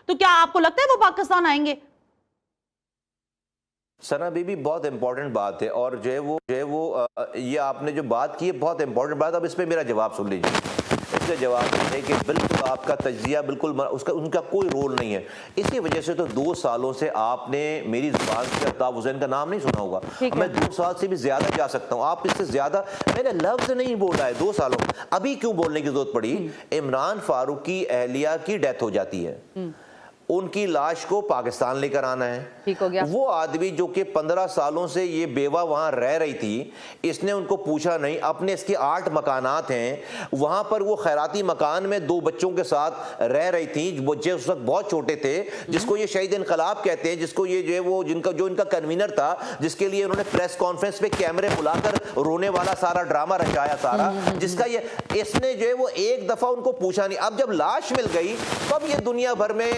तो क्या आपको लगता है वो पाकिस्तान आएंगे? सना बीबी, बहुत इंपॉर्टेंट बात है, और जो है वो ये आपने जो बात की है बहुत इंपॉर्टेंट बात। अब इस पे मेरा जवाब सुन लीजिए। इसका जवाब है कि बिल्कुल आपका तजिया बिल्कुल उनका कोई रोल नहीं है। इसी वजह से तो 2 सालों से आपने मेरी जुबान से अल्ताफ हुसैन का नाम नहीं सुना होगा। मैं 2 साल से भी ज्यादा जा सकता हूँ, आप इससे ज्यादा मैंने लफ्ज नहीं बोला है 2 सालों। अभी क्यों बोलने की जरूरत पड़ी? इमरान फारूक की अहलिया की डेथ हो जाती है, उनकी लाश को पाकिस्तान लेकर आना है। ठीक हो गया। वो आदमी जो कि 15 सालों से ये बेवा वहां रह रही थी, इसने उनको पूछा नहीं। अपने इसके 8 मकानात हैं, वहां पर वो खैराती मकान में 2 बच्चों के साथ रह रही थी। बच्चे उस वक्त बहुत छोटे थे, जिसको ये शहीद इनकलाब कहते हैं, जिसको ये जो है वो जो इनका कन्वीनर था, जिसके लिए उन्होंने प्रेस कॉन्फ्रेंस पे कैमरे बुलाकर रोने वाला सारा ड्रामा रचाया सारा, जिसका ये इसने जो है वो एक दफा उनको पूछा नहीं। अब जब लाश मिल गई तब ये दुनिया भर में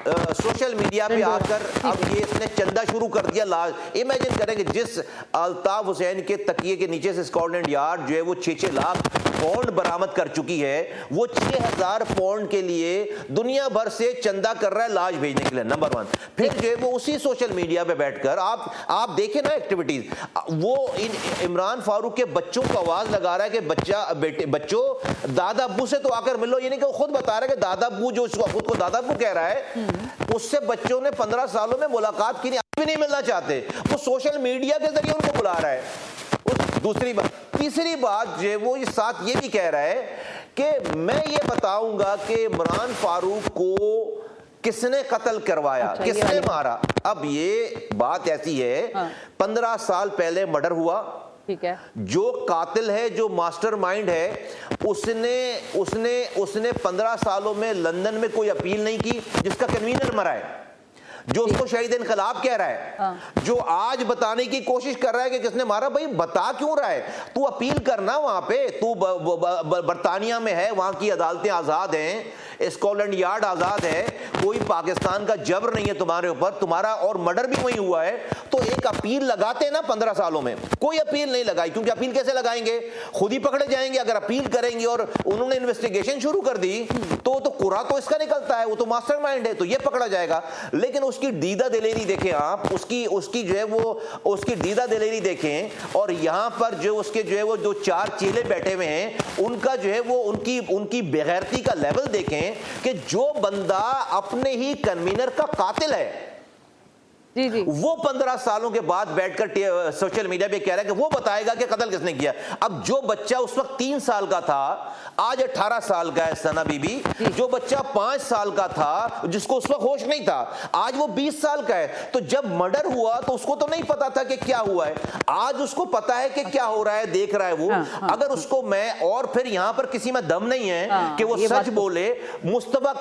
सोशल मीडिया पे आकर अब ये इसने चंदा शुरू कर दिया। लाश इमेजिन करें कि जिस अल्ताफ हुसैन के तकिए के नीचे से स्कॉटलैंड यार्ड जो है वो 6-6 लाख पौंड बरामद कर चुकी है, वो 6000 पौंड के लिए दुनिया भर से चंदा कर रहा है लाश भेजने के लिए, नंबर 1। फिर जो है वो उसी सोशल मीडिया पे बैठकर आप देखें ना एक्टिविटीज, वो इमरान फारूक के बच्चों को आवाज लगा रहा है कि बच्चों दादा अब्बू से तो आकर मिलो। ये नहीं कि वो खुद बता रहा है कि दादा अब्बू, जो खुद को दादा अब्बू कह रहा है, उससे बच्चों ने 15 सालों में मुलाकात की नहीं, अभी नहीं मिलना चाहते। वो सोशल मीडिया के जरिए उनको बुला रहा है। दूसरी बात, तीसरी बात जो है वो इस साथ ये भी कह रहा है कि मैं ये बताऊंगा कि इमरान फारूक को किसने कत्ल करवाया, किसने मारा। अब ये बात ऐसी है, 15 साल पहले मर्डर हुआ, ठीक है, जो कातिल है, जो मास्टरमाइंड है, उसने 15 सालों में लंदन में कोई अपील नहीं की, जिसका कन्वीनर मरा है, जो उसको शहीद इनकलाब कह रहा है, जो आज बताने की कोशिश कर रहा है कि किसने मारा। भाई बता क्यों रहा है? तू अपील करना वहां पे, तू बरतानिया में है, वहां की अदालतें आजाद हैं, स्कॉटलैंड यार्ड आजाद है, कोई पाकिस्तान का जबर नहीं है तुम्हारे ऊपर, तुम्हारा और मर्डर भी वही हुआ है। तो एक अपील लगाते ना 15 सालों में, कोई अपील नहीं लगाई, क्योंकि अपील कैसे लगाएंगे? खुद ही पकड़े जाएंगे। अगर अपील करेंगे और उन्होंने इन्वेस्टिगेशन शुरू कर दी तो कुरा तो इसका निकलता है, वो तो मास्टरमाइंड है, तो ये पकड़ा जाएगा। लेकिन उसकी दीदा दिलेरी देखें आप, उसकी जो है वो उसकी दीदा दिलेरी देखें, और यहां पर जो उसके जो है वो जो 4 चेले बैठे हुए हैं, उनका जो है वो उनकी बेगैरती का लेवल देखें कि जो बंदा अपने ही कन्वीनर का कातिल है, जी जी, वो 15 सालों के बाद बैठकर सोशल मीडिया पे कह रहा है कि वो बताएगा कि कत्ल किसने किया। अब जो बच्चा उस वक्त 3 साल का था, आज 18 साल का है सना बीबी। जो बच्चा 5 साल का था, जिसको उस वक्त होश नहीं था, आज वो 20 साल का है। तो जब मर्डर हुआ तो उसको तो नहीं पता था कि क्या हुआ है, आज उसको पता है कि क्या हो रहा है, देख रहा है वो। अगर उसको मैं, और फिर यहां पर किसी में दम नहीं है कि वो सच बोले। मुस्तफा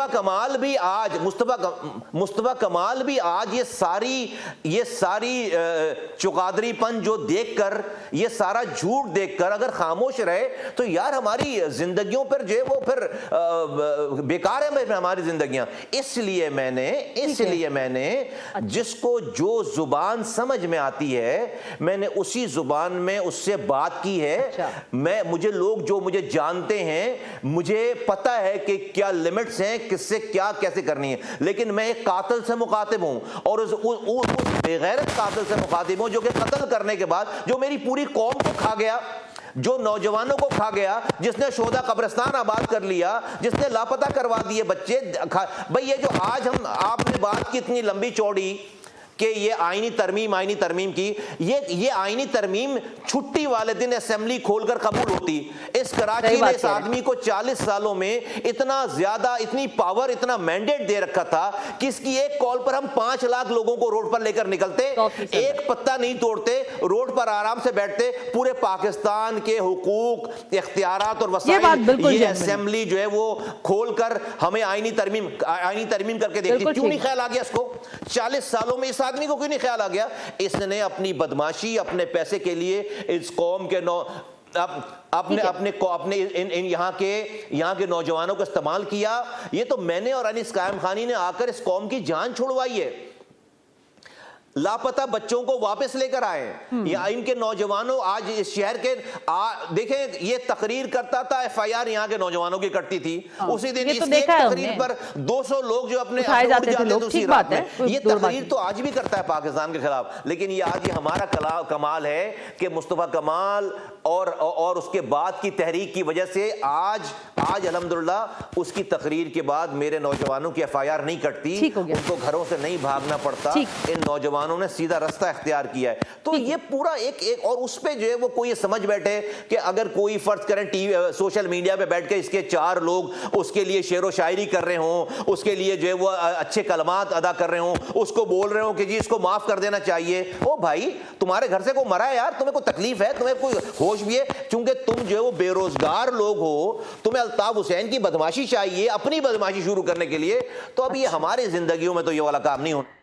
कमाल भी आज ये सारी चौकादरीपन जो देखकर, ये सारा झूठ देखकर अगर खामोश रहे तो यार हमारी जिंदगियों पर जो है वो फिर बेकार है हमारी जिंदगियां। इसलिए मैंने जिसको जो जुबान समझ में आती है, मैंने उसी जुबान में उससे बात की है। मुझे लोग जो मुझे जानते हैं, मुझे पता है कि क्या लिमिट्स हैं, किससे क्या कैसे करनी है। लेकिन मैं एक कातिल से मुखातिब हूं, और उस बेगैरत कातिल से मुखातिब हूं जो कि कत्ल करने के बाद जो मेरी पूरी कौम को खा गया, जो नौजवानों को खा गया, जिसने शोधा कब्रिस्तान आबाद कर लिया, जिसने लापता करवा दिए बच्चे। भाई ये जो आज आपने बात की इतनी लंबी चौड़ी कि ये आईनी तरमीम की, ये आईनी तरमीम छुट्टी वाले दिन असेंबली खोलकर कबूल होती। इस कराची ने इस आदमी को 40 सालों में इतना ज्यादा, इतनी पावर, इतना मैंडेट दे रखा था कि इसकी एक कॉल पर हम 5 लाख लोगों को रोड पर लेकर निकलते, एक पत्ता नहीं तोड़ते, रोड पर आराम से बैठते, पूरे पाकिस्तान के हुकूक, इख्तियारात और वसाइल ये असेंबली जो है वो खोलकर हमें आईनी तरमीम करके देखती। क्यों नहीं ख्याल आ गया इसको? 40 सालों में इस आदमी को क्यों नहीं ख्याल आ गया? इसने अपनी बदमाशी, अपने पैसे के लिए इस कौम के अपने यहाँ के नौजवानों को इस्तेमाल किया। ये तो मैंने और अनीस कायम खानी ने आकर इस कौम की जान छुड़वाई है। लापता बच्चों को वापस लेकर आए, या इनके नौजवानों आज इस शहर के देखें, ये तकरीर करता था, FIR यहाँ के नौजवानों की कटती थी। उसी दिन ये तो इसकी एक देखा है तकरीर हमने। पर 200 लोग जो अपने उठाए उड़ जाते थे जाते लोग, थे उसी ठीक रात बात है, में। कोई ये दो बात तकरीर तो आज भी करता है पाकिस्तान के खिलाफ, लेकिन ये आज ये हमारा कमाल है कि मुस्तफा कमाल और उसके बाद की तहरीक की वजह से आज अल्हम्दुलिल्लाह उसकी तकरीर के बाद मेरे नौजवानों की FIR नहीं कटती, ठीक हो गया। उनको घरों से नहीं भागना पड़ता, इन नौजवानों ने सीधा रास्ता इख्तियार किया है। तो ये पूरा एक और उस पे जो है वो कोई समझ बैठे कि अगर कोई फर्ज करें टीवी सोशल मीडिया पे बैठ के इसके 4 लोग उसके लिए शेरो शायरी कर रहे हों, उसके लिए जो है वो अच्छे कलमात अदा कर रहे हों, उसको बोल रहे हो कि जी इसको माफ कर देना चाहिए। ओ भाई, तुम्हारे घर से कोई मरा है यार, तुम्हें कोई तकलीफ है, तुम्हें कोई होश भी है? क्योंकि तुम जो है वो बेरोजगार लोग हो, तुम्हें अल्ताफ हुसैन की बदमाशी चाहिए अपनी बदमाशी शुरू करने के लिए, तो अब ये हमारी जिंदगियों में तो ये वाला काम नहीं होना।